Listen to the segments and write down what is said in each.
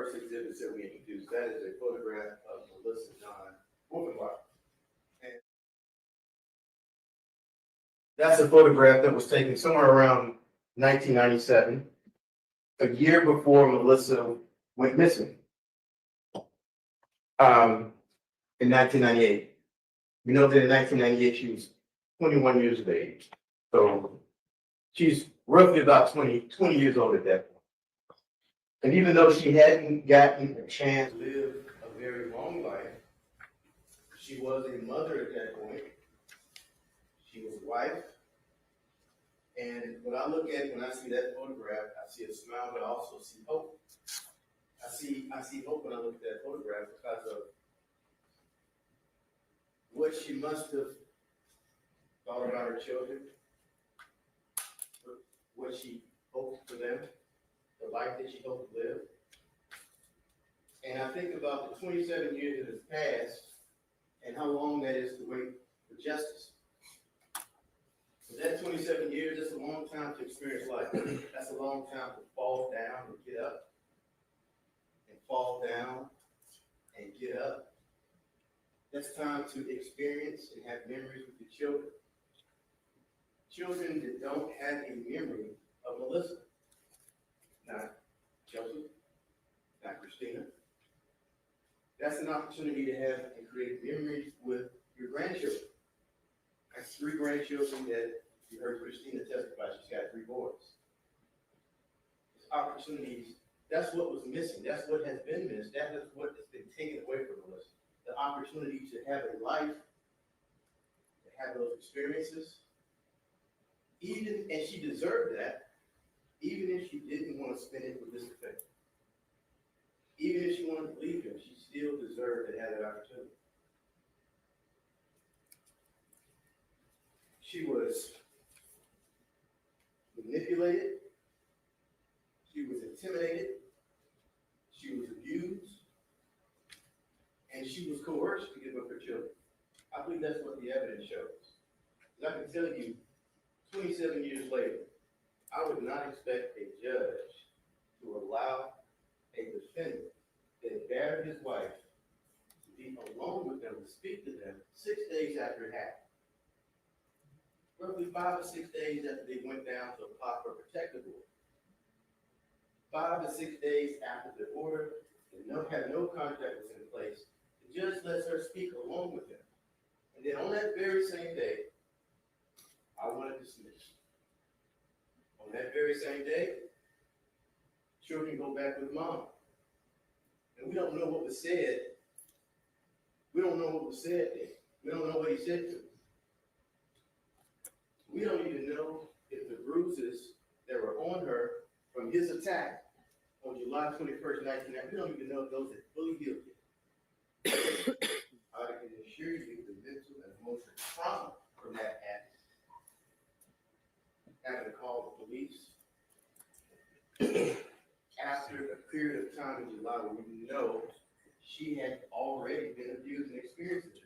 first exhibits that we introduced. That is a photograph of Melissa John Wolfenbarger. And that's a photograph that was taken somewhere around 1997, a year before Melissa went missing. In 1998. We know that in 1998 she was 21 years of age. So she's roughly about 20 years old at that point. And even though she hadn't gotten a chance to live a very long life, she was a mother at that point. She was a wife. And what I look at when I see that photograph, I see a smile, but I also see hope. I see hope when I look at that photograph because of what she must have thought about her children, what she hoped for them, the life that she hoped to live. And I think about the 27 years that has passed and how long that is to wait for justice. But that 27 years, that's a long time to experience life. That's a long time to fall down and get up, and fall down and get up. That's time to experience and have memories with your children. Children that don't have a memory of Melissa, not Chelsea, not Christina. That's an opportunity to have and create memories with your grandchildren. I have 3 grandchildren that you heard Christina testify. She's got 3 boys. It's opportunities. That's what was missing. That's what has been missed. That is what has been taken away from Melissa. The opportunity to have a life, to have those experiences, and she deserved that, even if she didn't want to spend it with this defendant. Even if she wanted to leave him, she still deserved to have that opportunity. She was manipulated, she was intimidated, she was abused, and she was coerced to give up her children. I believe that's what the evidence shows. I can tell you, 27 years later, I would not expect a judge to allow a defendant that battered his wife to be alone with them, to speak to them 6 days after it happened. Roughly 5 or 6 days after they went down to apply for a protective order. 5 to 6 days after the order, and had no contract was in place, the judge lets her speak alone with him. And then on that very same day, I want to dismiss. On that very same day, children go back with mom. And we don't know what was said. We don't know what was said there. We don't know what he said to them. We don't even know if the bruises that were on her from his attack on July 21st, 1990, we don't even know if those had fully healed yet. I can assure you the mental and emotional trauma from that act, having to call the police after a period of time in July where we know she had already been abused and experienced abuse.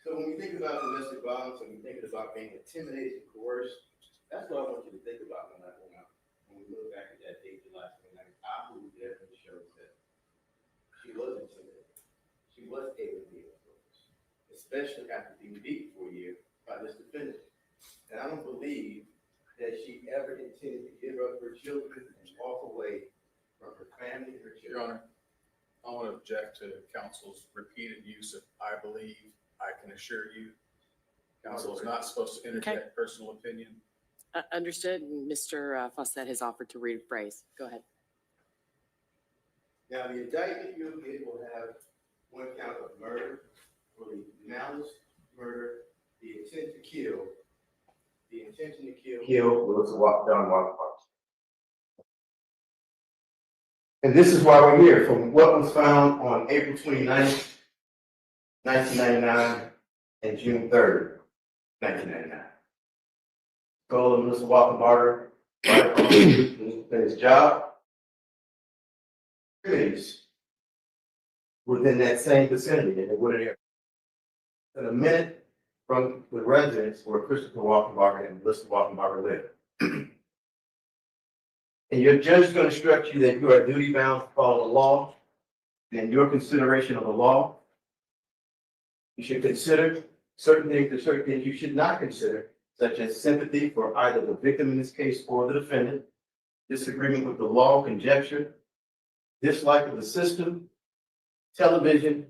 So when we think about domestic violence and we think about being intimidated and coerced, that's what I want you to think about when we look back at that date, July 29th. I believe the evidence shows that she was intimidated. She was able to be coerced, especially after being beaten for a year by this defendant. And I don't believe that she ever intended to give up her children and walk away from her family and her children. Your Honor, I want to object to counsel's repeated use of "I believe." I can assure you, counsel is not supposed to interject personal opinion. Understood. Mr. Fawcett has offered to rephrase. Go ahead. Now, the indictment you'll get will have one count of murder, for the malice, murder, the intent to kill, the intention to kill Melissa John Wolfenbarger. And this is why we're here. From what was found on April 29th, 1999, and June 3rd, 1999. Skull of Melissa Wolfenbarger, right on his job. Within that same vicinity in the wooded area. And a minute from the residence where Christopher Wolfenbarger and Melissa Wolfenbarger lived. and your judge is going to instruct you that you are duty bound to follow the law, then your consideration of the law, you should consider certain things and certain things you should not consider, such as sympathy for either the victim in this case or the defendant, disagreement with the law, conjecture, dislike of the system, television,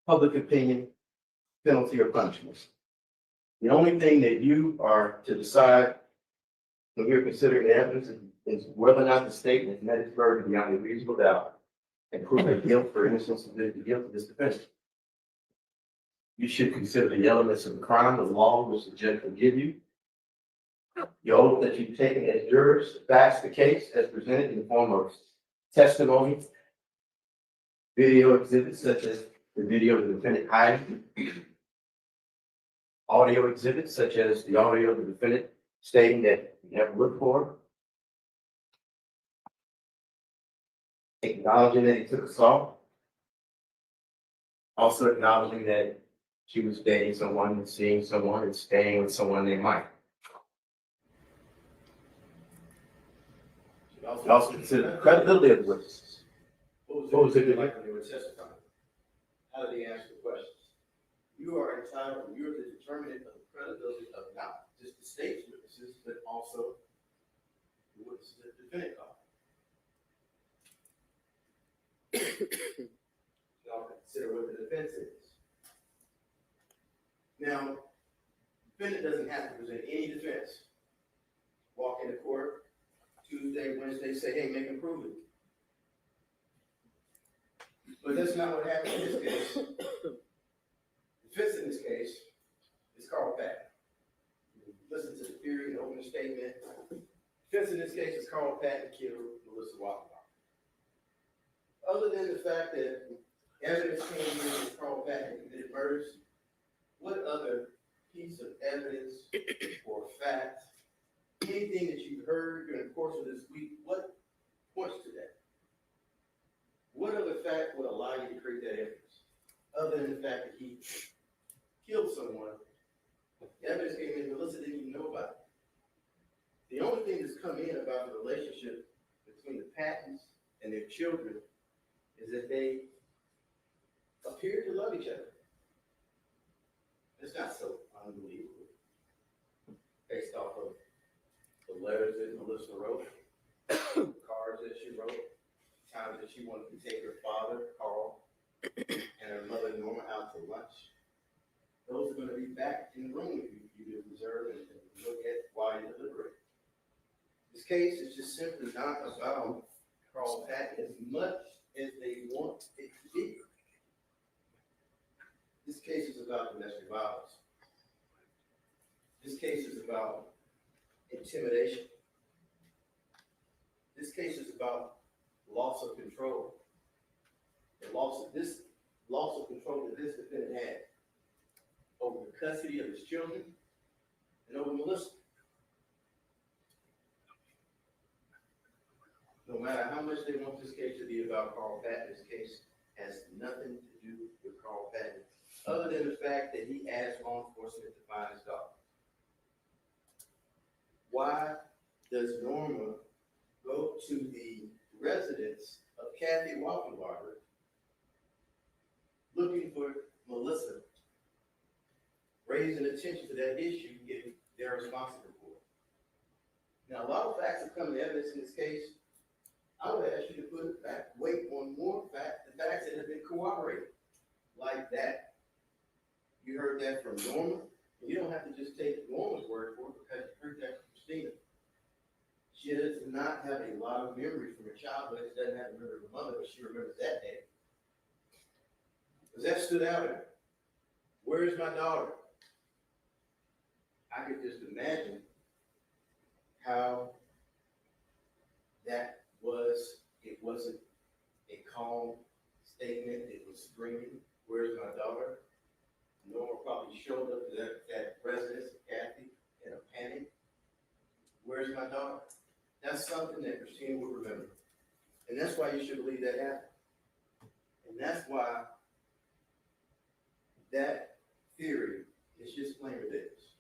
public opinion, penalty or punishment. The only thing that you are to decide when you're considering the evidence is whether or not the state has met its burden beyond a reasonable doubt and prove the guilt or innocence of the guilt of this defendant. You should consider the elements of the crime, the law which the judge will give you, the oath that you've taken as jurors, the facts, the case as presented in the form of testimony, video exhibits such as the video of the defendant hiding, audio exhibits such as the audio of the defendant stating that you have looked for, acknowledging that he took assault, also acknowledging that she was dating someone and seeing someone and staying with someone named Mike. You also consider the credibility of the witnesses. What was it like when they were testifying? How did they answer the questions? You are entitled, you're the determinant of the credibility of not just the state's witnesses, but also the witnesses that the defendant called. You all consider what the defense is. Now, the defendant doesn't have to present any defense. Walk into court Tuesday, Wednesday, say, hey, make them prove it. But that's not what happened in this case. The defense in this case is Carl Patton. Listen to the theory and opening statement. Defense in this case is Carl Patton killed Melissa Wolfenbarger. Other than the fact that evidence came in that Carl Patton committed murders, what other piece of evidence or fact, anything that you've heard during the course of this week, what points to that? What other fact would allow you to create that evidence? Other than the fact that he killed someone, the evidence came in, Melissa didn't even know about it. The only thing that's come in about the relationship between the Pattons and their children is that they appear to love each other. It's not so unbelievable. Based off of the letters that Melissa wrote, cards that she wrote, times that she wanted to take her father, Carl, and her mother, Norma, out to lunch. Those are going to be back in the room with you. You can observe and look at why you deliberate. This case is just simply not about Carl Patton as much as they want it to be. This case is about domestic violence. This case is about intimidation. This case is about loss of control. The loss of control that this defendant had over the custody of his children and over Melissa. No matter how much they want this case to be about Carl Patton, this case has nothing to do with Carl Patton, other than the fact that he asked law enforcement to find his daughter. Why does Norma go to the residence of Kathy Wolfenbarger looking for Melissa, raising attention to that issue, getting their responsible for it? Now, a lot of facts have come to evidence in this case. I would ask you to put back weight on more the facts that have been corroborated, like that. You heard that from Norma. You don't have to just take Norma's word for it because you heard that from Christina. She does not have a lot of memory from her childhood. She doesn't have a memory of her mother, but she remembers that day. Because that stood out at her. Where's my daughter? I could just imagine how that was. It wasn't a calm statement. It was screaming, where's my daughter? Norma probably showed up to that residence of Kathy in a panic. Where's my daughter? That's something that Christina would remember. And that's why you should believe that happened. And that's why that theory is just plain ridiculous.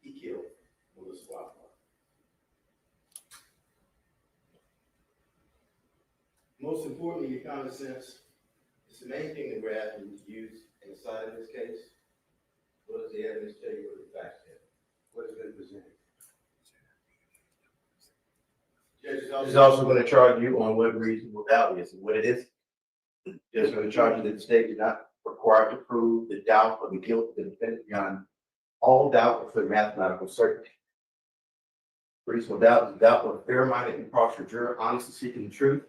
He killed Melissa Most importantly, your common sense is the main thing that we're asking you to use in the side of this case. What does the evidence tell you? What the facts tell you? What has been presented? Judge is also going to charge you on what reasonable doubt is and what it is. Judge is going to charge you that the state is not required to prove the doubt or the guilt of the defendant beyond all doubt for mathematical certainty. Reasonable doubt is doubt of a fair-minded and impartial juror honestly seeking the truth.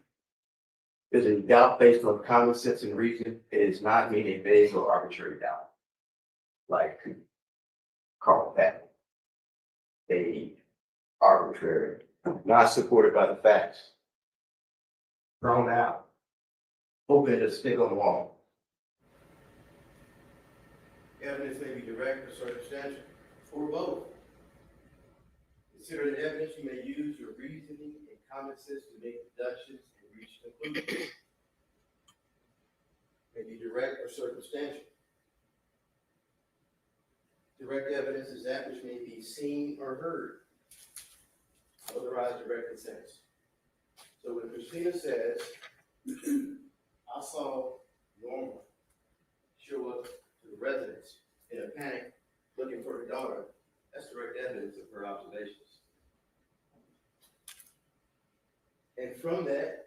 Is a doubt based on common sense and reason. It is not mean a vague or arbitrary doubt. Like Carl Patton. A arbitrary, not supported by the facts. Thrown out. Hoping to stick on the wall. Evidence may be direct or circumstantial, or both. Consider the evidence, you may use your reasoning and common sense to make deductions and reach conclusions. May be direct or circumstantial. Direct evidence is that which may be seen or heard. Otherwise, direct sense. So when Christina says, I saw Norma show up to the residence in a panic looking for her daughter, that's direct evidence of her observations. And from that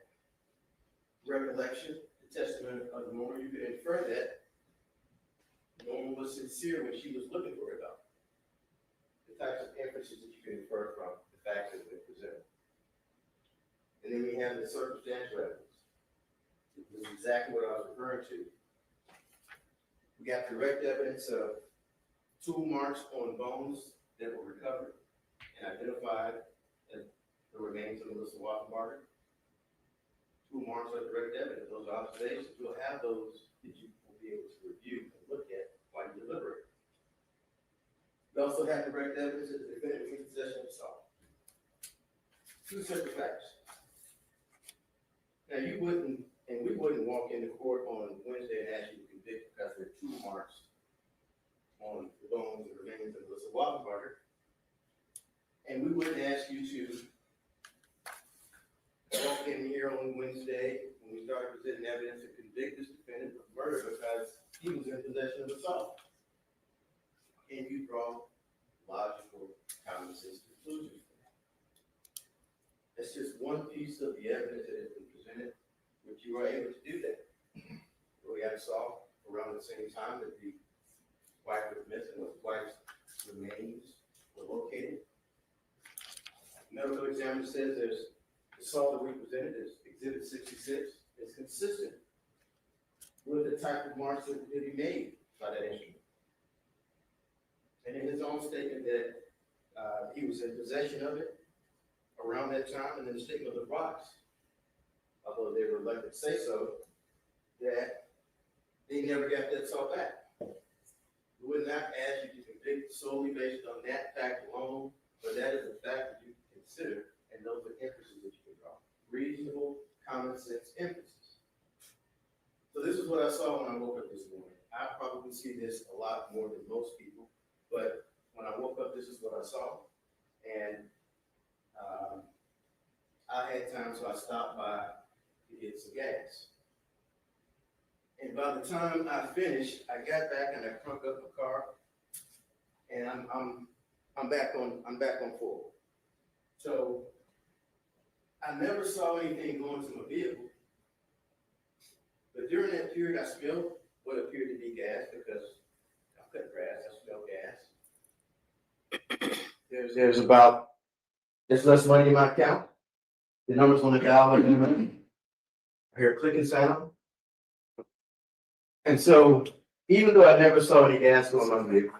recollection, the testimony of Norma, you can infer that Norma was sincere when she was looking for her daughter. The types of inferences that you can infer from the facts that have been presented. And then we have the circumstantial evidence. This is exactly what I was referring to. We got direct evidence of tool marks on bones that were recovered and identified as the remains of Melissa Wolfenbarger. Tool marks are direct evidence. Those observations, you'll have those that you will be able to review and look at while you deliberate. We also have direct evidence that the defendant was in possession of assault. Two separate facts. Now you wouldn't, and we wouldn't walk into court on Wednesday and ask you to convict because there are tool marks on the bones and remains of Melissa Wolfenbarger. And we wouldn't ask you to walk in here on Wednesday when we started presenting evidence to convict this defendant of murder because he was in possession of assault. And you draw logical, common sense conclusions from that. That's just one piece of the evidence that has been presented, which you were able to do that. We had saw around the same time that the wife was missing, the wife's remains were located. Medical examiner says there's the saw that we presented is Exhibit 66 is consistent with the type of marks that could be made by that instrument. And in his own statement that he was in possession of it around that time, and then the statement of the rocks, although they were reluctant to say so, that they never got that saw back. We would not ask you to convict solely based on that fact alone, but that is a fact that you can consider, and those are inferences that you can draw. Reasonable, common sense inferences. So this is what I saw when I woke up this morning. I probably see this a lot more than most people, but when I woke up, this is what I saw. And I had time, so I stopped by to get some gas. And by the time I finished, I got back and I crunked up the car, and I'm back on full. So I never saw anything going to my vehicle, but during that period, I smelled what appeared to be gas because I cut grass. I smelled gas. There's about there's less money in my account. The numbers on the dial are different. I hear a clicking sound. And so, even though I never saw any gas going on my vehicle,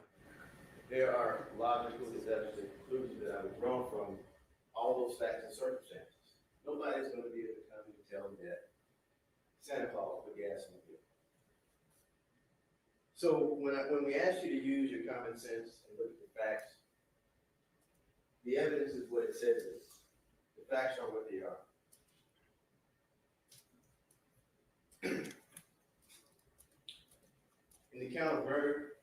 there are logical deductions and conclusions that I've drawn from all those facts and circumstances. Nobody's going to be able to come and tell me that Santa Claus put gas in the vehicle. So when we ask you to use your common sense and look at the facts, the evidence is what it says it is. The facts are what they are. In the count of murder,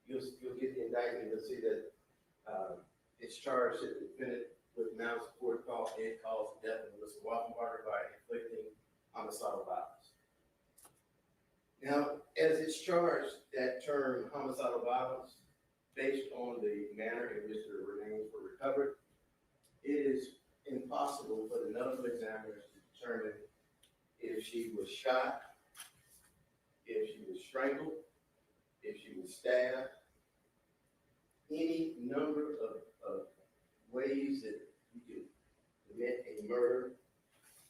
you'll get the indictment. You'll see that it's charged that the defendant with malice aforethought cause and cause the death of Melissa Wolfenbarger by inflicting homicidal violence. Now, as it's charged, that term homicidal violence, based on the manner in which the remains were recovered, it is impossible for the medical examiners to determine if she was shot, if she was strangled, if she was stabbed, any number of ways that you could commit a murder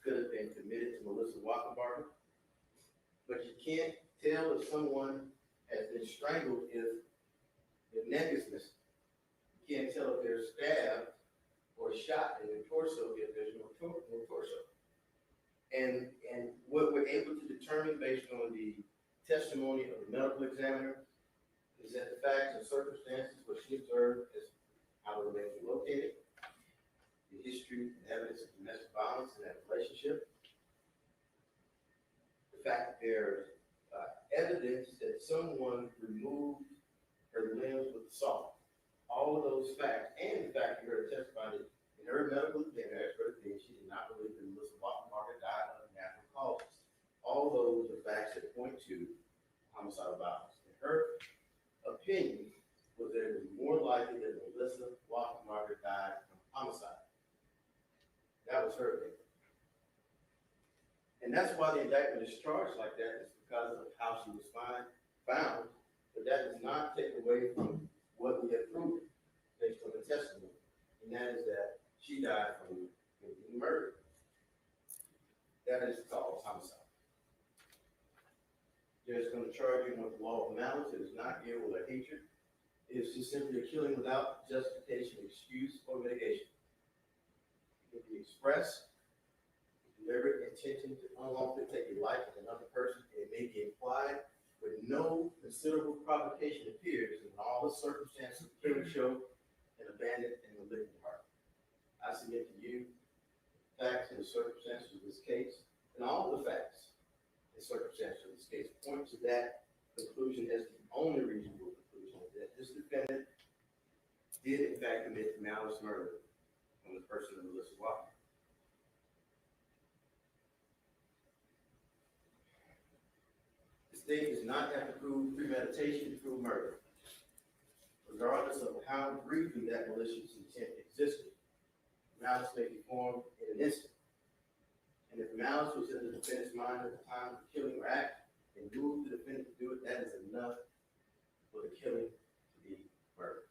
could have been committed to Melissa Wolfenbarger. But you can't tell if someone has been strangled if the neck is missing. You can't tell if they're stabbed or shot in the torso if there's no torso. And what we're able to determine based on the testimony of the medical examiner is that the facts and circumstances what she observed as how the remains were located, the history and evidence of domestic violence in that relationship, the fact that there's evidence that someone removed her limbs with salt. All of those facts, and the fact you heard her testify that in her medical examiner expert opinion, she did not believe that Melissa Wolfenbarger died of natural causes. All those are facts that point to homicidal violence. In her opinion, was that it was more likely that Melissa Wolfenbarger died from homicide. That was her opinion. And that's why the indictment is charged like that, is because of how she was found. But that does not take away from what we have proven based on the testimony. And that is that she died from being murdered. That is called homicide. They're just going to charge you with the law of malice. It is not ill or hatred. It is just simply a killing without justification, excuse, or mitigation. It can be expressed, deliberate intention to unlawfully take the life of another person. It may be implied with no considerable provocation appears in all the circumstances of killing show an abandoned and malignant heart. I submit to you the facts and the circumstances of this case, and all the facts and circumstances of this case point to that conclusion as the only reasonable conclusion that this defendant did in fact commit malice murder on the person of Melissa Wolfenbarger. The state does not have to prove premeditation to prove murder, regardless of how briefly that malicious intent existed. Malice may be formed in an instant. And if malice was in the defendant's mind at the time of the killing or act, and moved the defendant to do it, that is enough for the killing to be murder.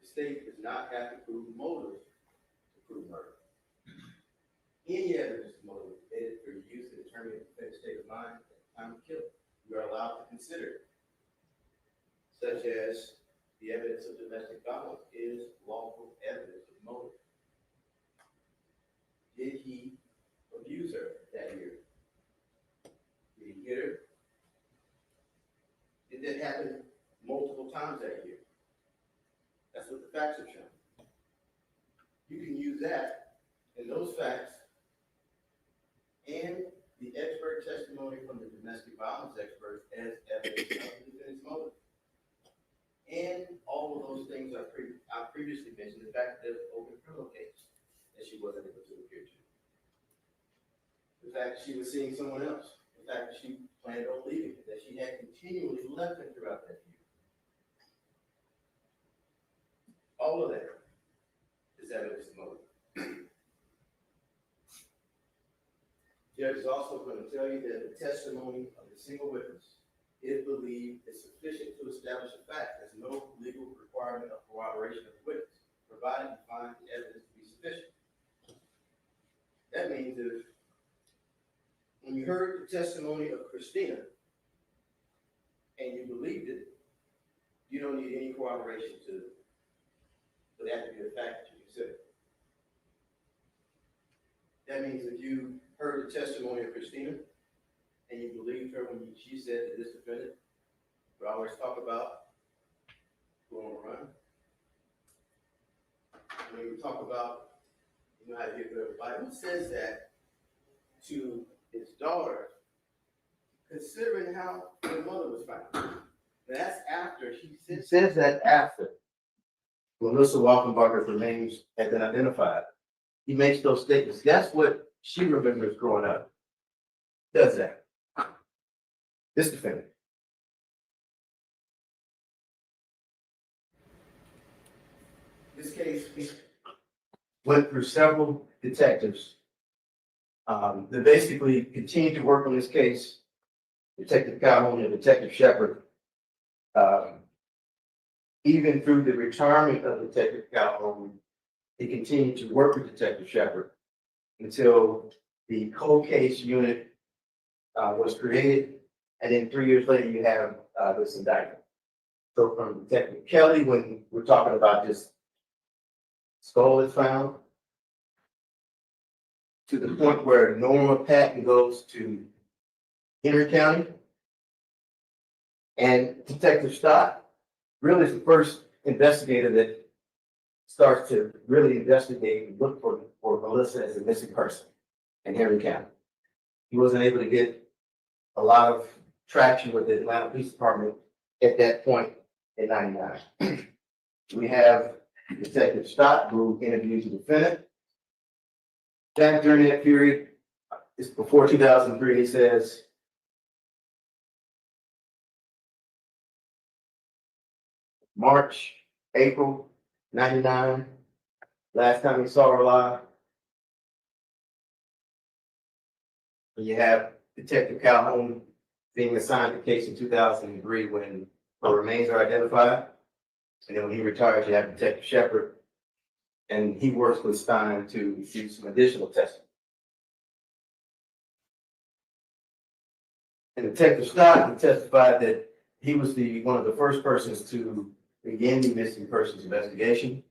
The state does not have to prove motive to prove murder. Any evidence of motive is for use to determine the defendant's state of mind at the time of killing. You are allowed to consider it, such as the evidence of domestic violence is lawful evidence of motive. Did he abuse her that year? Did he hit her? Did that happen multiple times that year? That's what the facts have shown. You can use that and those facts and the expert testimony from the domestic violence experts as evidence of the defendant's motive. And all of those things I previously mentioned, the fact that there's an open criminal case that she wasn't able to appear to. The fact that she was seeing someone else. The fact that she planned on leaving, that she had continually left him throughout that year. All of that is evidence of motive. Judge is also going to tell you that the testimony of the single witness, if believed, is sufficient to establish a fact. There's no legal requirement of corroboration of the witness, provided you find the evidence to be sufficient. That means if, when you heard the testimony of Christina and you believed it, you don't need any corroboration for that to be a fact that you consider. That means if you heard the testimony of Christina and you believed her when she said that this defendant would always talk about going on a run, when you talk about, you know how to get rid of a Bible, who says that to his daughter, considering how her mother was found? That's after she says that after. Melissa Wolfenbarger's remains have been identified. He makes those statements. That's what she remembers growing up. Does that? This defendant. This case went through several detectives. They basically continued to work on this case. Detective Calhoun and Detective Shepard. Even through the retirement of Detective Calhoun, he continued to work with Detective Shepard until the cold case unit was created. And then 3 years later, you have this indictment. So from Detective Kelly, when we're talking about this skull is found, to the point where Norma Patton goes to Henry County, and Detective Stott really is the first investigator that starts to really investigate and look for Melissa as a missing person in Henry County. He wasn't able to get a lot of traction with the Atlanta Police Department at that point in '99. We have Detective Stott, who interviews the defendant. Back during that period, it's before 2003, he says, March, April, '99, last time he saw her alive. You have Detective Calhoun being assigned the case in 2003 when her remains are identified. And then when he retires, you have Detective Shepard, and he works with Stein to do some additional testing. And Detective Stott testified that he was one of the first persons to begin the missing persons investigation.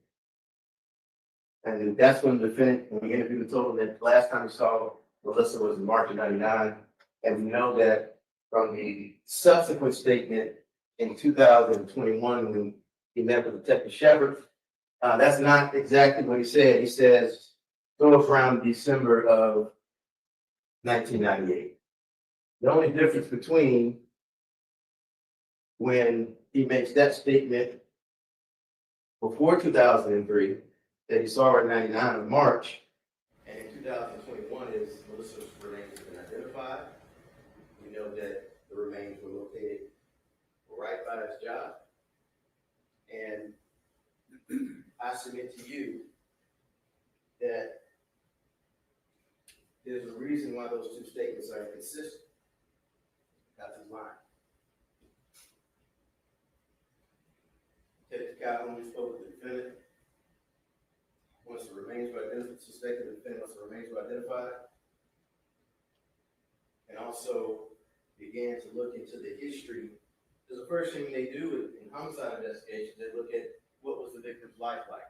And that's when the defendant, when we interviewed him, told him that the last time he saw Melissa was in March of '99. And we know that from the subsequent statement in 2021, when he met with Detective Shepard, that's not exactly what he said. He says, goes around December of 1998. The only difference between when he makes that statement before 2003, that he saw her in '99 in March, and in 2021 is Melissa's remains have been identified. We know that the remains were located right by his job. And I submit to you that there's a reason why those two statements are inconsistent. That's his line. Detective Calhoun spoke with the defendant. Once the remains were identified, suspected the defendant, once the remains were identified, and also began to look into the history. Because the first thing they do in homicide investigations, they look at what was the victim's life like.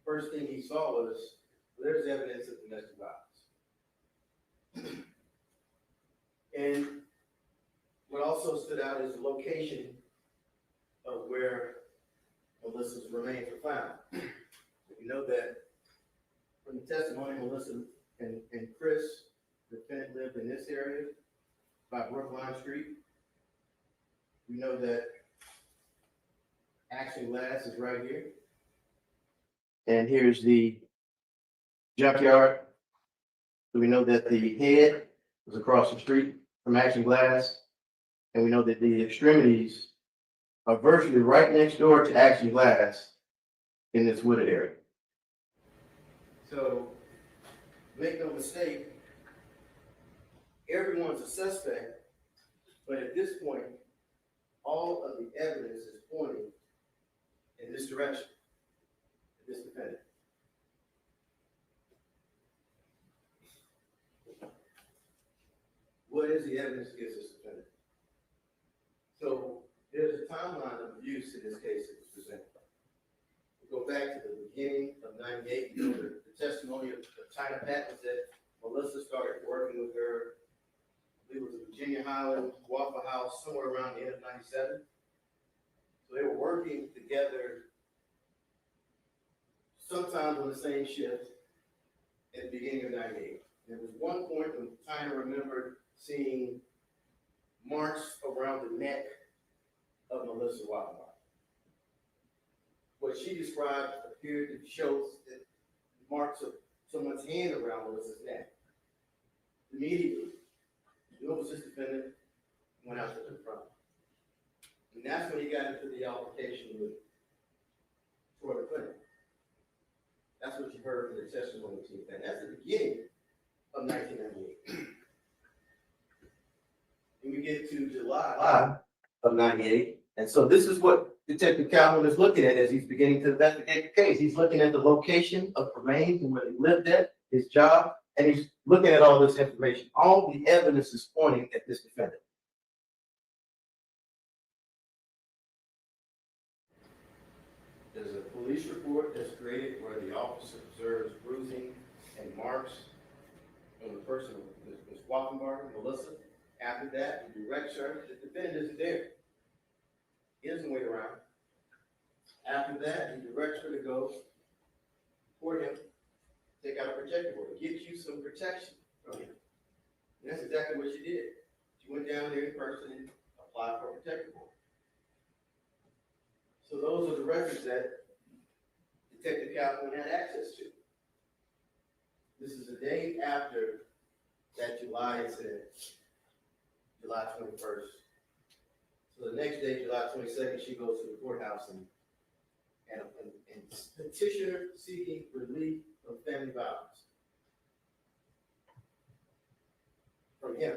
First thing he saw was, there's evidence of domestic violence. And what also stood out is the location of where Melissa's remains were found. We know that from the testimony, Melissa and Chris, the defendant, lived in this area by Brookline Street. We know that Action Glass is right here. And here's the junkyard. So we know that the head was across the street from Action Glass. And we know that the extremities are virtually right next door to Action Glass in this wooded area. So make no mistake, everyone's a suspect, but at this point, all of the evidence is pointing in this direction, this defendant. What is the evidence against this defendant? So there's a timeline of abuse in this case that was presented. We go back to the beginning of '98. You know, the testimony of China Patton that Melissa started working with her. I believe it was a Virginia Highland Waffle House somewhere around the end of '97. So they were working together, sometimes on the same shift at the beginning of '98. There was one point when China remembered seeing marks around the neck of Melissa Wolfenbarger. What what she described appeared to show that marks of someone's hand around Melissa's neck. Immediately, the overseas defendant went out to the front. And that's when he got into the altercation with Troy Clinton. That's what you heard in the testimony to the defendant. That's the beginning of 1998. And we get to July of 98. And so this is what Detective Calhoun is looking at as he's beginning to investigate the case. He's looking at the location of remains and where he lived at, his job, and he's looking at all this information. All the evidence is pointing at this defendant. There's a police report that's created where the officer observes bruising and marks on the person, Ms. Wolfenbarger, Melissa. After that, he directs her. The defendant isn't there. He doesn't wait around. After that, he directs her to go for him, take out a protective order, get you some protection from him. And that's exactly what she did. She went down there in person and applied for a protective order. So those are the records that Detective Calhoun had access to. This is the day after that July incident, July 21st. So the next day, July 22nd, she goes to the courthouse and petitioner seeking relief from family violence from him.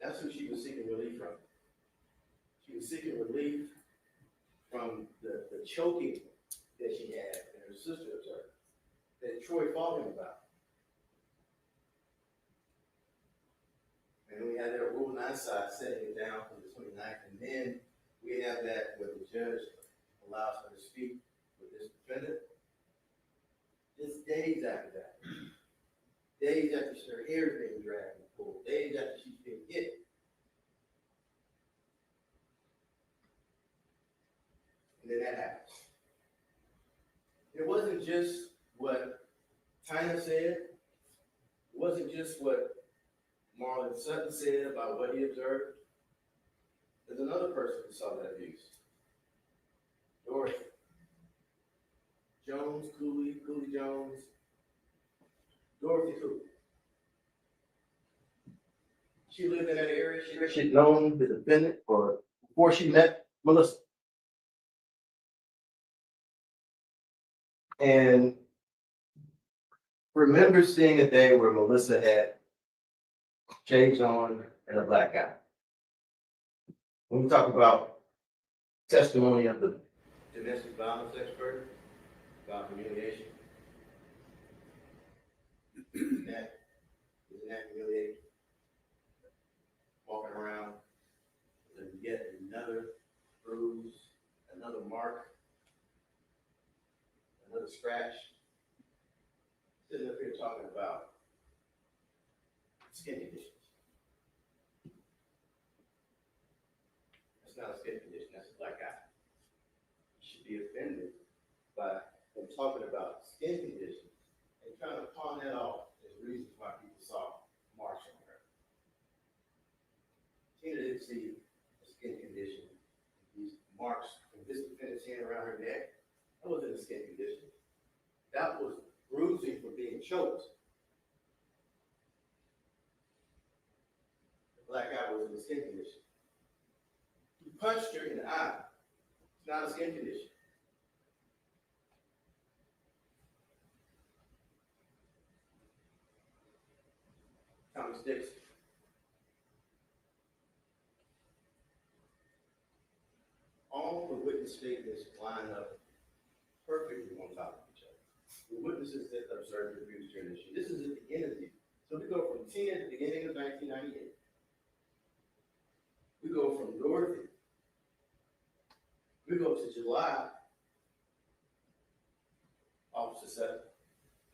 That's who she was seeking relief from. She was seeking relief from the choking that she had and her sister observed, that Troy fought him about. And we had that Rule 9 side setting it down from the 29th, and then we have that where the judge allows her to speak with this defendant. Just days after that, days after her hair is being dragged and pulled, days after she's been hit. And then that happens. It wasn't just what Tyner said. It wasn't just what Marlon Sutton said about what he observed. There's another person who saw that abuse. Dorothy Jones, Cooley Jones, Dorothy Cooley. She lived in that area. She had known the defendant before she met Melissa. And remember seeing a day where Melissa had shades on and a black eye. When we talk about testimony of the domestic violence expert about humiliation, isn't that humiliating? Walking around with yet another bruise, another mark, another scratch. Sitting up here talking about skin conditions. That's not a skin condition, that's a black eye. You should be offended by them talking about skin conditions and trying to pawn that off as reasons why people saw marks on her. Tina didn't see a skin condition. These marks from this defendant's hand around her neck, that wasn't a skin condition. That was bruising from being choked. The black eye wasn't a skin condition. He punched her in the eye. It's not a skin condition. Thomas Dixon. All the witness statements line up perfectly on top of each other. The witnesses that observed the abuse during this year. This is at the end of the year. So we go from Tina at the beginning of 1998. We go from Dorothy. We go to July, Officer 7.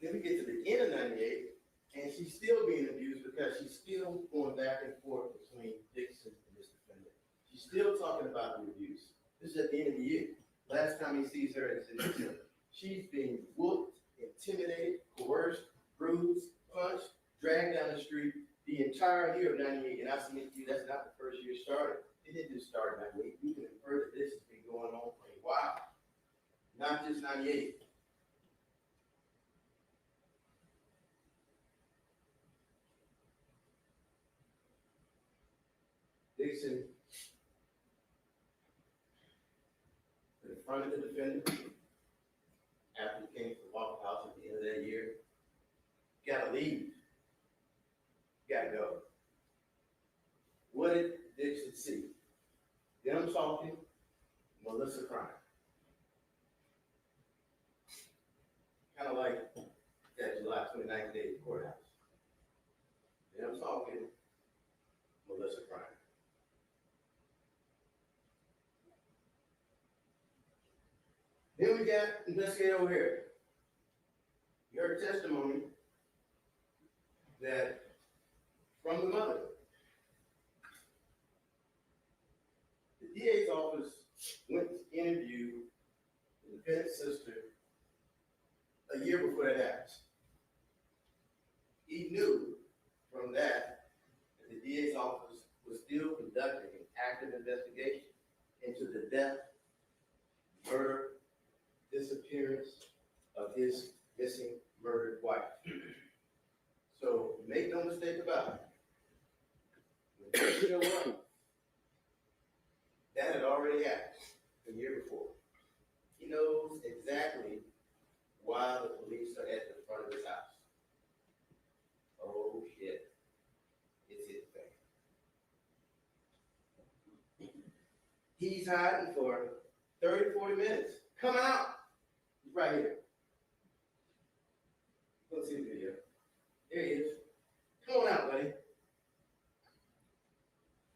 Then we get to the end of 98, and she's still being abused because she's still going back and forth between Dixon and this defendant. She's still talking about the abuse. This is at the end of the year. Last time he sees her is in December. She's being whooped, intimidated, coerced, bruised, punched, dragged down the street the entire year of 98. And I submit to you, that's not the first year started. It didn't just start in 98. You can infer that this has been going on for a while. 98. Dixon confronted the defendant after he came to the Waffle House at the end of that year. You gotta leave. You gotta go. What did Dixon see? Them talking, Melissa crying. Kind of like that July 29th day at the courthouse. Them talking, Melissa crying. Then we got investigator over here. You heard testimony that from the mother. The DA's office went to interview the defendant's sister a year before that happened. He knew from that the DA's office was still conducting an active investigation into the death, murder, disappearance of his missing, murdered wife. So make no mistake about it. When you know what? That had already happened the year before. He knows exactly why the police are at the front of his house. Oh shit. It's his thing. He's hiding for 30, 40 minutes. Coming out. He's right here. Let's see the video. There he is. Come on out, buddy.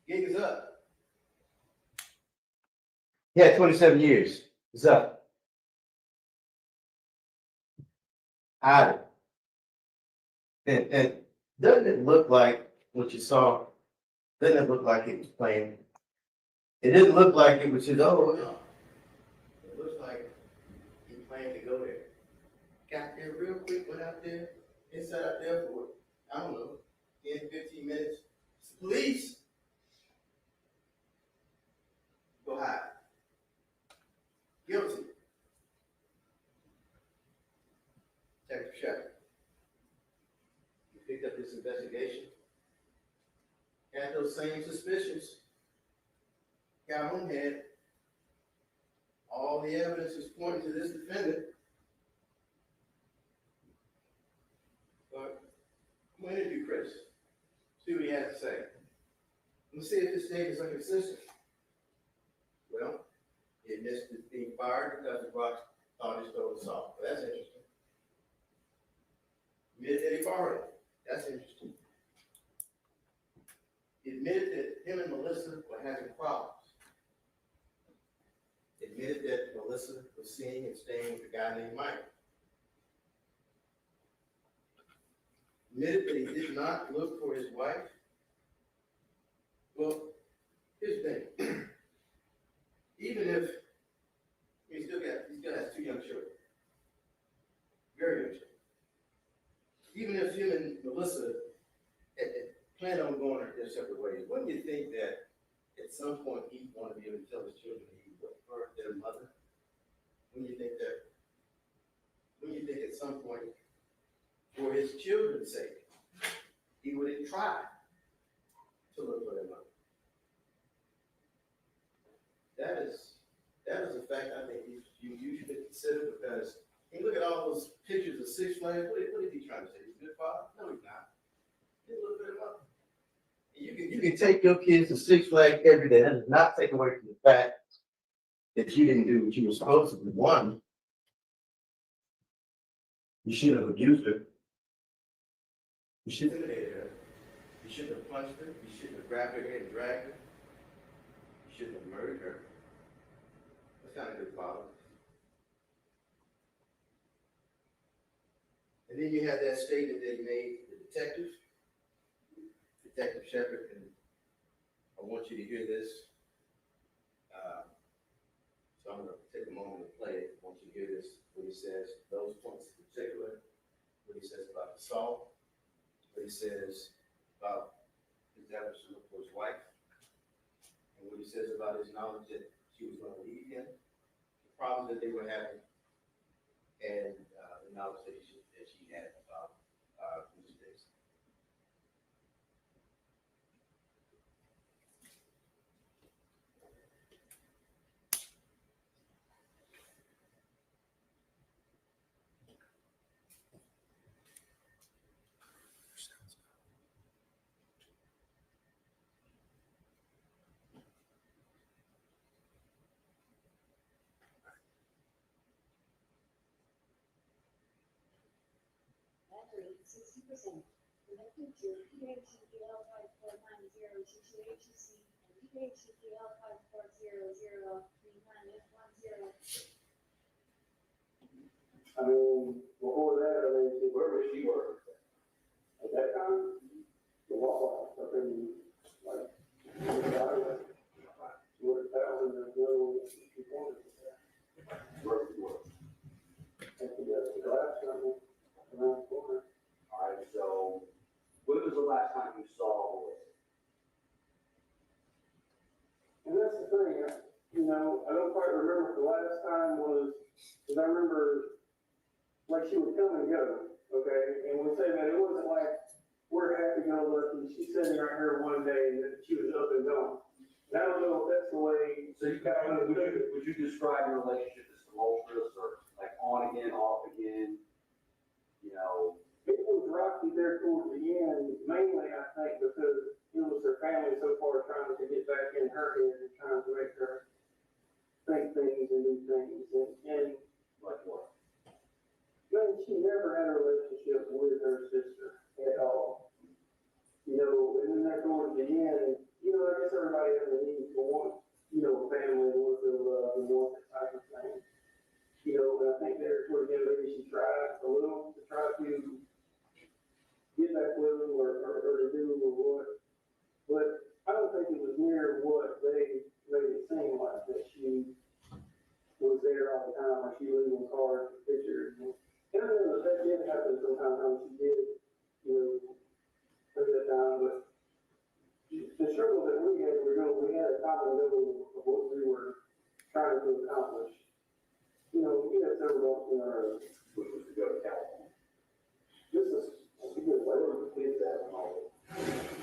Gig is up. He had 27 years. It's up. Hide it. And doesn't it look like what you saw? Doesn't it look like it was planned? It didn't look like it was just, oh, no. It looks like he planned to go there. Got there real quick, went out there, and sat out there for, I don't know, 10, 15 minutes. It's the police. Go hide. Guilty. Detective Shepard. You picked up this investigation. Had those same suspicions. Calhoun had all the evidence is pointing to this defendant. But I'm going to interview Chris. See what he has to say. Let's see if this statement is inconsistent. Well, he admits to being fired because the Rock thought he stole the salt. Well, that's interesting. Admitted that he borrowed it. That's interesting. He admitted that him and Melissa were having problems. Admitted that Melissa was seeing and staying with a guy named Mike. Admitted that he did not look for his wife. Well, here's the thing. Even if he still has 2 young children, very young children. Even if him and Melissa had planned on going their separate ways, wouldn't you think that at some point he'd want to be able to tell his children that he was their mother? Wouldn't you think that? Wouldn't you think at some point, for his children's sake, he would have tried to look for their mother? That is a fact I think you should consider, because you look at all those pictures of Six Flags. What is he trying to say? He's a good father? No, he's not. He look for their mother. You can take your kids to Six Flags every day. That does not take away from the fact that you didn't do what you were supposed to do. One, you shouldn't have abused her. You shouldn't have intimidated her. You shouldn't have punched her. You shouldn't have grabbed her head and dragged her. You shouldn't have murdered her. That's not a good father. And then you have that statement that he made, the detective, Detective Shepard, and I want you to hear this. So I'm going to take a moment and play it. I want you to hear this, what he says, those points in particular, what he says about the assault, what he says about his efforts to look for his wife, and what he says about his knowledge that she was going to leave him, the problems that they were having 60%. In the future, PHCPL 5490 and PHCPL 54003910. I mean, before that, I mean, Where was she working? at that time, the Waffle House, up in, like, she worked out in the little, she wanted to say. Where was she working? And she got the glass company around the corner. All right, so when was the last time you saw Melissa? And that's the thing, you know, I don't quite remember if the last time was, because I remember, like, she would come and go, okay? And when we say that, it wasn't like, we're happy-go-lucky, she's sitting right here one day, and then she was up and gone. And I don't know if that's the way, So would you describe your relationship as tumultuous or like on again, off again? You know, it was rocky there towards the end, mainly, I think, because it was her family so far trying to get back in her head and trying to make her think things and do things, and like what? man, she never had a relationship with her sister at all. You know, and then that towards the end, you know, I guess everybody has a need for one, you know, family, one of the more type of thing. You know, and I think there towards the end, maybe she tried a little to try to get back with them or to do or what. But I don't think it was near what they made it seem like, that she was there all the time, or she leaving cards, pictures. And I know that did happen sometimes when she did, you know, at that time, but the struggle that we had, we had a common goal of what we were trying to accomplish. You know, we had several goals in our, Which was to go to California. this is a good way to get that and all.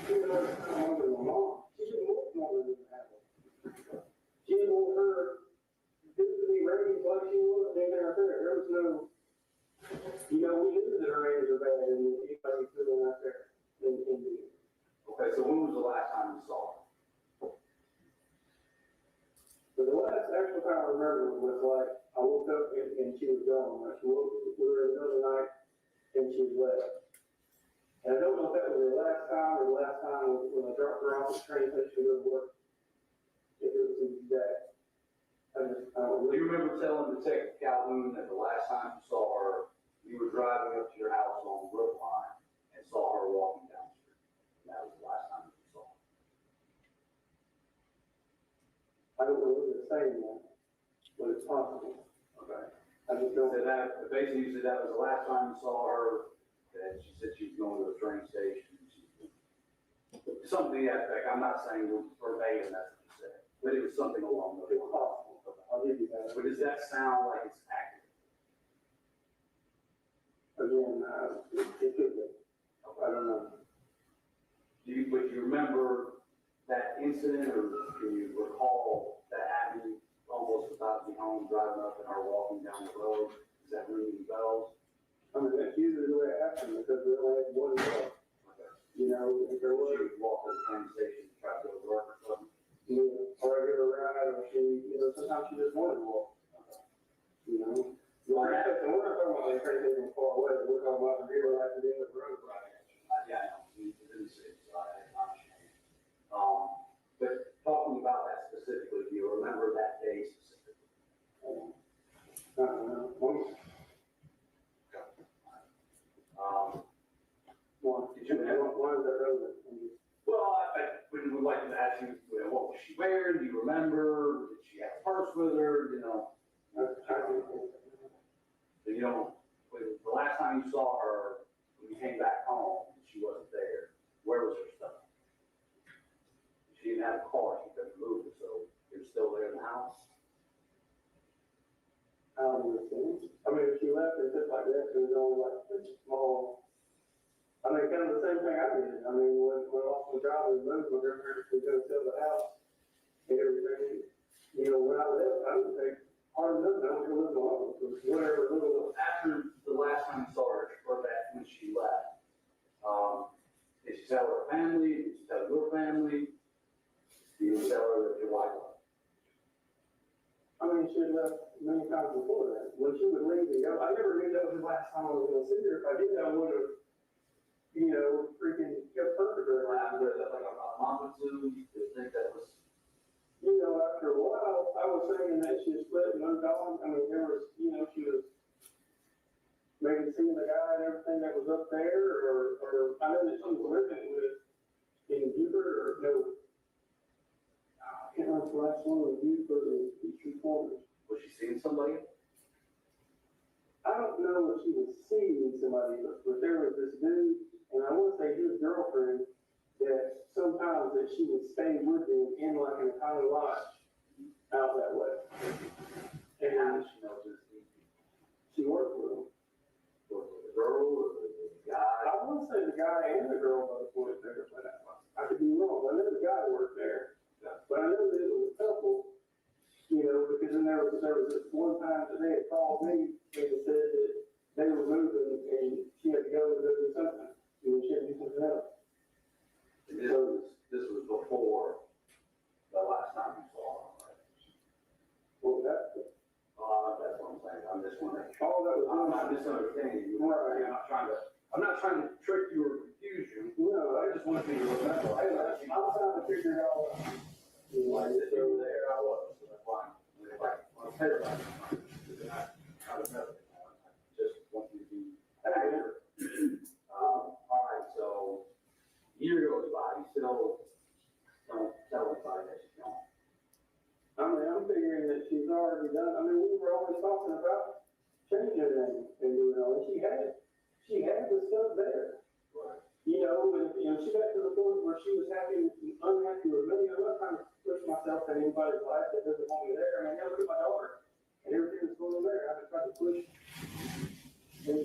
You know, I'm older than my mom. She didn't want more than that. She didn't want her to be raised like she was, and there, there was no, you know, we knew that her names were bad, and anybody could have out there in the. Okay, so when was the last time you saw her? But the last actual time I remember was like, I woke up and she was gone. Like, we were in another night and she left. And I don't know if that was the last time or the last time when I dropped her off at the train station to go to work. If it was exact. I don't Do you remember telling Detective Calhoun that the last time you saw her, you were driving up to your house on Brookline and saw her walking down the street? And that was the last time you saw her. I don't know what they're saying now, but it's possible. Okay. I just So don't. that, basically you said that was the last time you saw her, that she said she was going to the train station. Something to that effect. I'm not saying verbatim that's what you said, but it was something along those It's lines. possible. I'll give you that. But does that sound like it's accurate? Again, it could be. I don't know. But you remember that incident, or can you recall that happening almost about to be home, driving up and her walking down the road? Is that ringing bells? I mean, that's usually the way it happens because we only have one day. Okay. You know, if there was. She would walk to the train station to try to go to work or something? Yeah, or I give her a ride, or she, you know, sometimes she just wanted to walk. You know? We're not talking about like crazy from far away, we're talking about the real life at the end of the road. Yeah, I know, we didn't say, so I'm ashamed. But talking about that specifically, do you remember that day specifically? I don't know. One, Did you remember? one of the road. Well, I would like to ask you, what was she wearing? Do you remember? Did she have a purse with her? You know? So you don't, the last time you saw her, when you came back home, she wasn't there. Where was her stuff? She didn't have a car, she couldn't move it, so it was still there in the house? I mean, if she left and just like that, it was only like a small, I mean, kind of the same thing I did. I mean, when Austin job was moved, my grandparents would go sell the house and everything. You know, when I left, I didn't take hard enough, I went to live in Austin, whatever little. After the last time you saw her, or that when she left, did she tell her family? Did she tell your family? Did you tell her that your wife left? I mean, she had left many times before that. When she would leave and go, I never knew that was the last time I was going to see her. If I did, I would have freaking kept her. After that, like a month or two, you think that was, After a while, I was saying that she was splitting no dog. I mean, there was, she was maybe seeing the guy and everything that was up there, or I know that she was living with in Buford, or no, I can't remember the last one was Buford or Eastern Corners. was she seeing somebody? I don't know if she was seeing somebody, but there was this dude, and I want to say his girlfriend, that sometimes that she would stay with him in like an tiny lodge out that way. And how And did she know this? she worked with him. Was it the girl or the guy? I want to say the guy and the girl both worked there, but I could be wrong. I know the guy worked there, but I know that it was a couple, because then there was this one time that they had called me and it said that they were moving and she had to go do something. She had to do something else. And this was before the last time you saw her, right? Well, that's That's what I'm saying. I'm just wondering. all that was. I'm not misunderstanding you. Right. I'm not trying to trick you or confuse you. No, I just want to be remember. I'm trying to figure it out. Like this over there, I wasn't, so that's why. I'm terrified. I don't know. I just want you to be accurate. All right, so year goes by, you still don't tell anybody that she's gone. I'm figuring that she's already done. I mean, we were always talking about changing everything and doing all, and she had the stuff there. Right. And she got to the point where she was unhappy with me. I'm not trying to push myself in anybody's life that doesn't want me there. I mean, I look at my daughter and everything that's going on there. I've been trying to push. And,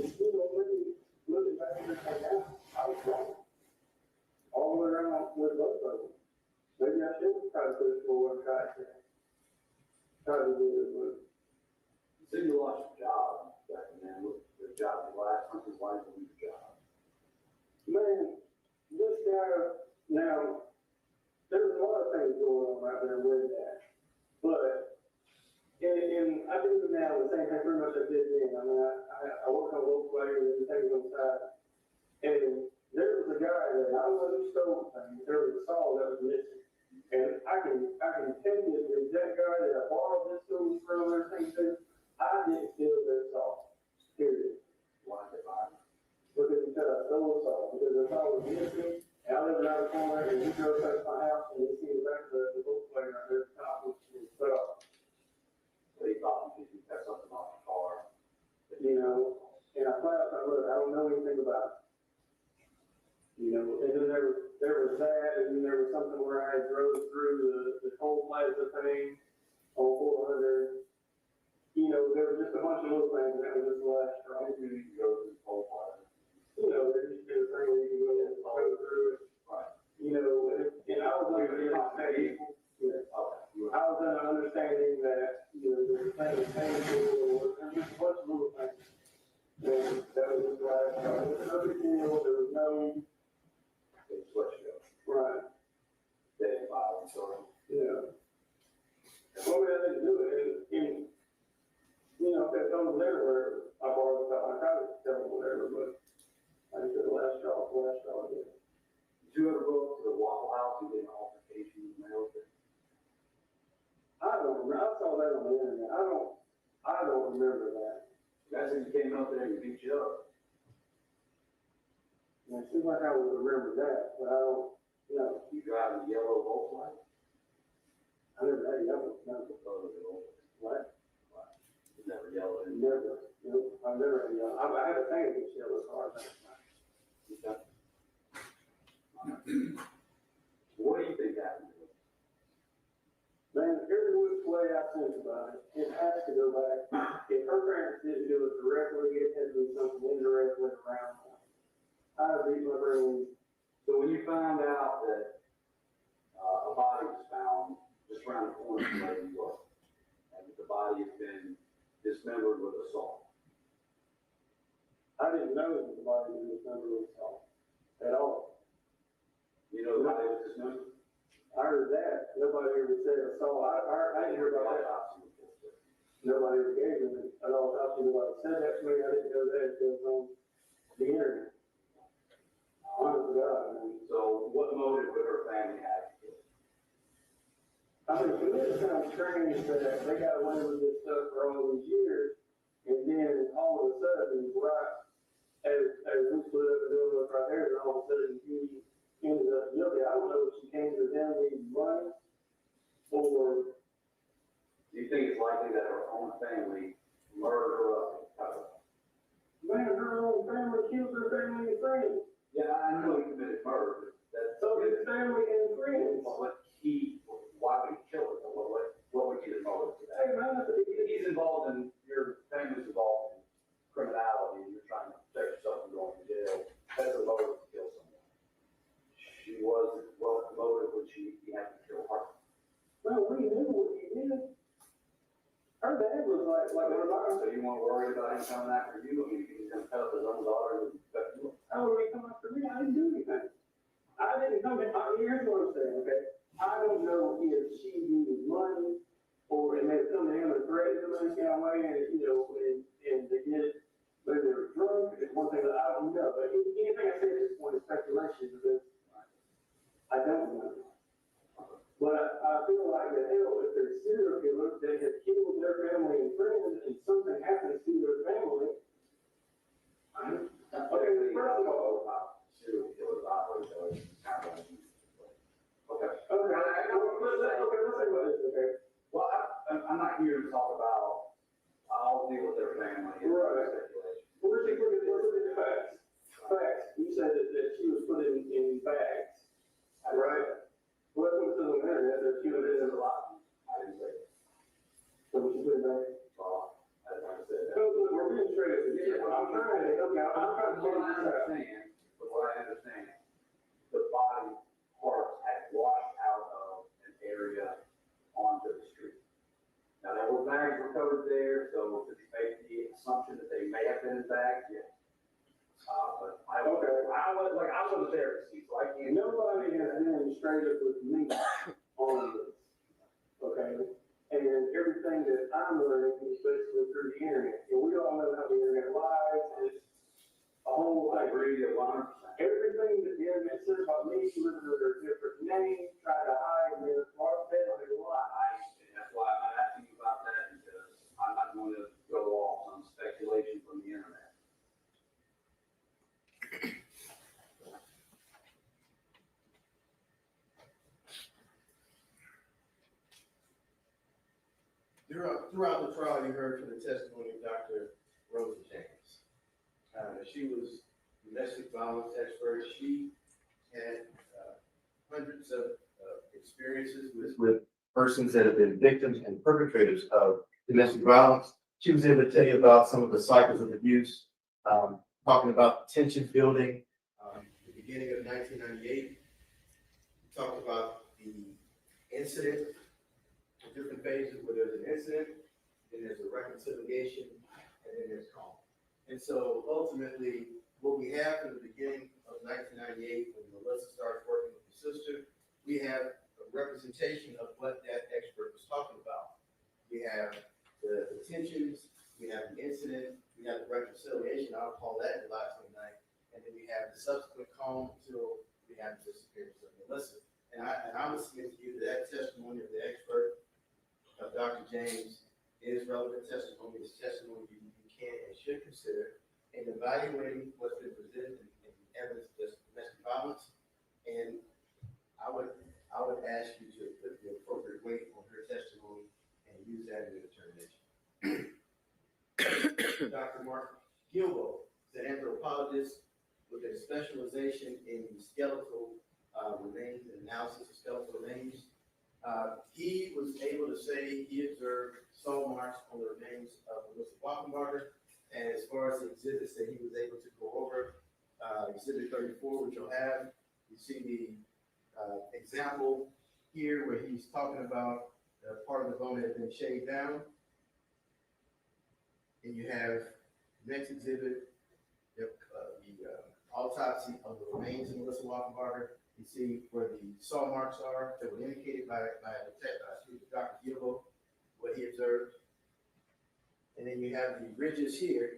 looking back at everything now, I was wrong. All the way around with both of them. Maybe I should try to push forward and try to do it, but. You said you lost your job back then. What the job you last time was why did you lose your job? Man, this guy, now, there's a lot of things going on right there with that. But, and I do now the same thing pretty much I did then. I mean, I work on local players and things on the side. And there was a guy that, I don't know who stole things, there was a saw that was missing. And I can tell you the exact guy that I borrowed this tool from and everything to, I didn't steal their saw, period. Why did I? Because he said I stole a saw, because the saw was missing, and I lived around the corner, and he drove past my house, and he seen the back of the book player right there at the top, which was set up, So he thought you cut something off the car. and I flat out said, look, I don't know anything about it. And then there was that, and then there was something where I drove through the toll plaza thing on 400. There was just a bunch of little things that was just the last straw. You need to go to the whole plaza. There used to be a thing where you can go through it. Right. And I was under the understanding, I was under the understanding that, the thing was painful, or there was just a bunch of little things. And that was just the last straw. There was no big deal, there was no, It's what you go. right, Day five and so. Well, I didn't do it, and if that comes there where I borrowed the car, I tried to tell them whatever, but I said the last straw, I did. Did you ever go up to the Waffle House and get an altercation with the mail? I don't remember, I saw that on the internet, I don't remember that. Guys said you came up there and you beat you up. And it seems like I would remember that, but I don't, You driving a yellow Volkswagen? I never had yellow, no. What? You never yelled at him. Never, I've never had yellow, I had a thing against yellow cars. What do you think happened to him? Man, every which way I think about it has to go back. If her parents didn't do it directly, it had to be something indirectly around them. I beat my brain. So when you found out that a body was found just around the corner from where you were, and that the body had been dismembered with a saw, I didn't know that the body was dismembered with salt at all. you know the body was dismembered? I heard that. Nobody ever said a saw. I didn't hear about that. Autopsy report. Nobody ever gave me an autopsy. Nobody said that to me. I didn't know that until it was on the internet. God, I mean, So what motive would her family have to kill? I mean, to me, it sounds strange that they got away with this stuff for all these years, and then all of a sudden, right, as we split up and doing this right there, and all of a sudden, he ended up guilty. I don't know if she came to them needing money, or, Do you think it's likely that her own family murdered her up? man, her own family killed her family and friends. Yeah, I know he committed murder, but that's. So his family and friends. Why would he kill her? What would be the motive to Hey, that? man, He's involved in, your family's involved in criminality, and you're trying to protect yourself from going to jail. That's a motive to kill someone. What motive would he have to kill her? well, we knew what he did. Her dad was like her mom. So you weren't worried about him coming after you? I mean, he's gonna cut up his own daughter and cut you up. How would he come after me? I didn't do anything. I didn't come in, here's what I'm saying, okay? I don't know if she needed money, or it may have come to him and threatened him in some way, and, you know, and to get, maybe they were drunk, it's one thing that I don't know, but anything I say at this point is speculation, because I don't know. But I feel like that hell, if they're serial killers, they have killed their family and friends, and something happens to their family. Okay, first of all, Serial killers operate those kind of. Okay. let's say what this, okay? Well, I'm not here to talk about, I'll deal with their family. and Right. speculation. Well, let's look at the facts. Facts, you said that she was put in bags, right? Well, what's on the internet, that she was in a lot. I didn't say that. So she put in bags. Well, I didn't say that. So, look, we're being straight up. I'm trying to, okay, I'm trying to What figure I this out. understand, the body parts had washed out of an area onto the street. Now, there were bags recovered there, so to make the assumption that they may have been in bags, yes. But I wasn't there to see, so I can't. Nobody has been straight up with me on this, okay? And everything that I'm learning is basically through the internet. And we all know how the internet lies, and it's a whole I thing. agree with you 100%. Everything that the internet says about me, she was under a different name, trying to hide, and it's hard to tell a lie. That's why I'm asking you about that, because I'm not going to go off on speculation from the internet. Throughout the trial, you heard from the testimony of Dr. Rosa James. She was a domestic violence expert. She had hundreds of experiences with persons that have been victims and perpetrators of domestic violence. She was able to tell you about some of the cycles of abuse, talking about tension building, the beginning of 1998. We talked about the incident, the different phases where there's an incident, then there's a reconciliation, and then there's calm. And so ultimately, what we have from the beginning of 1998, when Melissa started working with her sister, we have a representation of what that expert was talking about. We have the tensions, we have the incident, we have the reconciliation, I'll call that July 29th, and then we have the subsequent calm until we have the disappearance of Melissa. And I would submit to you that testimony of the expert, of Dr. James, is relevant testimony, is testimony you can and should consider in evaluating what's been presented in evidence of domestic violence. And I would ask you to put the appropriate weight on her testimony and use that in your determination. Dr. Mark Gilbo is an anthropologist with a specialization in skeletal remains and analysis of skeletal remains. He was able to say he observed saw marks on the remains of Christopher Wolfenbarger. And as far as the exhibits that he was able to go over, exhibit 34, which you'll have, you see the example here where he's talking about the part of the bone that has been shaved down. And you have the next exhibit, the autopsy of the remains of Melissa Wolfenbarger. You see where the saw marks are that were indicated by Dr. Gilbo, what he observed. And then you have the ridges here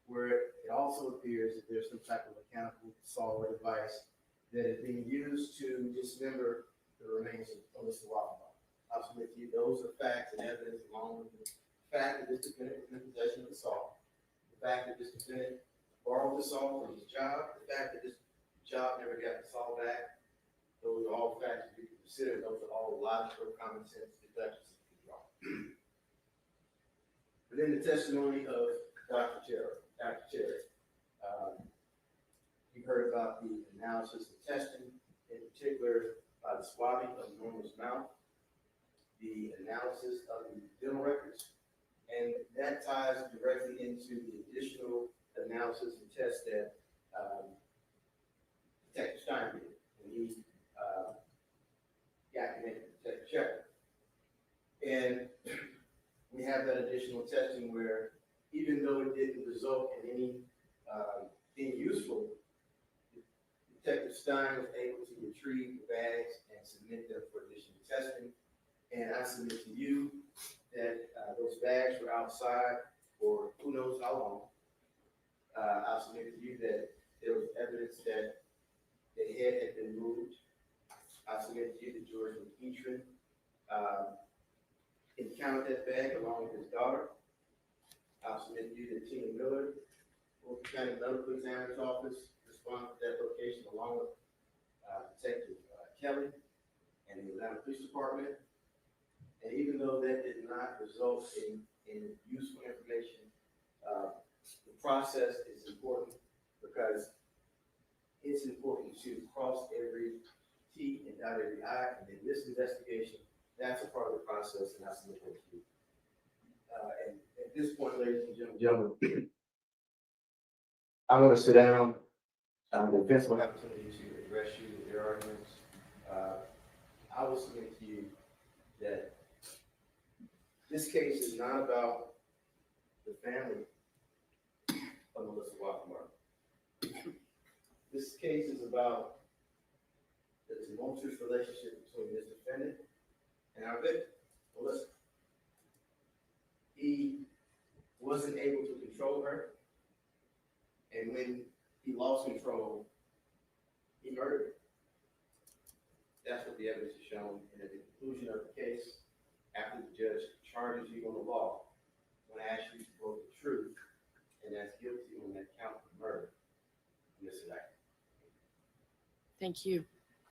where it also appears that there's some type of mechanical saw or device that is being used to dismember the remains of Mr. Wolfenbarger. I'll submit to you, those are facts and evidence along with the fact that this defendant was in possession of the saw, the fact that this defendant borrowed the saw from his job, the fact that this job never got the saw back. Those are all facts to be considered. Those are all logical, common sense deductions that you draw. Within the testimony of Dr. Cherry, you heard about the analysis and testing, in particular by the swabbing of Norma's mouth, the analysis of the dental records, and that ties directly into the additional analysis and tests that Detective Stein did, and he got connected to Detective Shepard. And we have that additional testing where, even though it didn't result in anything useful, Detective Stein was able to retrieve the bags and submit them for additional testing. And I submit to you that those bags were outside for who knows how long. I submit to you that there was evidence that the head had been moved. I submit to you that George McEachran encountered that bag along with his daughter. I submit to you that Tina Miller, Fulton County Medical Examiner's Office, responded to that location along with Detective Kelly and the Atlanta Police Department. And even though that did not result in useful information, the process is important because it's important to cross every T and dot every I. And in this investigation, that's a part of the process, and I submit that to you. And at this point, ladies and gentlemen, I'm going to sit down. The defense will have an opportunity to address you with their arguments. I will submit to you that this case is not about the family of Melissa Wolfenbarger. This case is about the tumultuous relationship between this defendant and our victim, Melissa. He wasn't able to control her, and when he lost control, he murdered her. That's what the evidence has shown. And at the conclusion of the case, after the judge charges you on the law, I'm going to ask you to vote the truth, and that's guilty on that count of murder. And this is that. Thank you.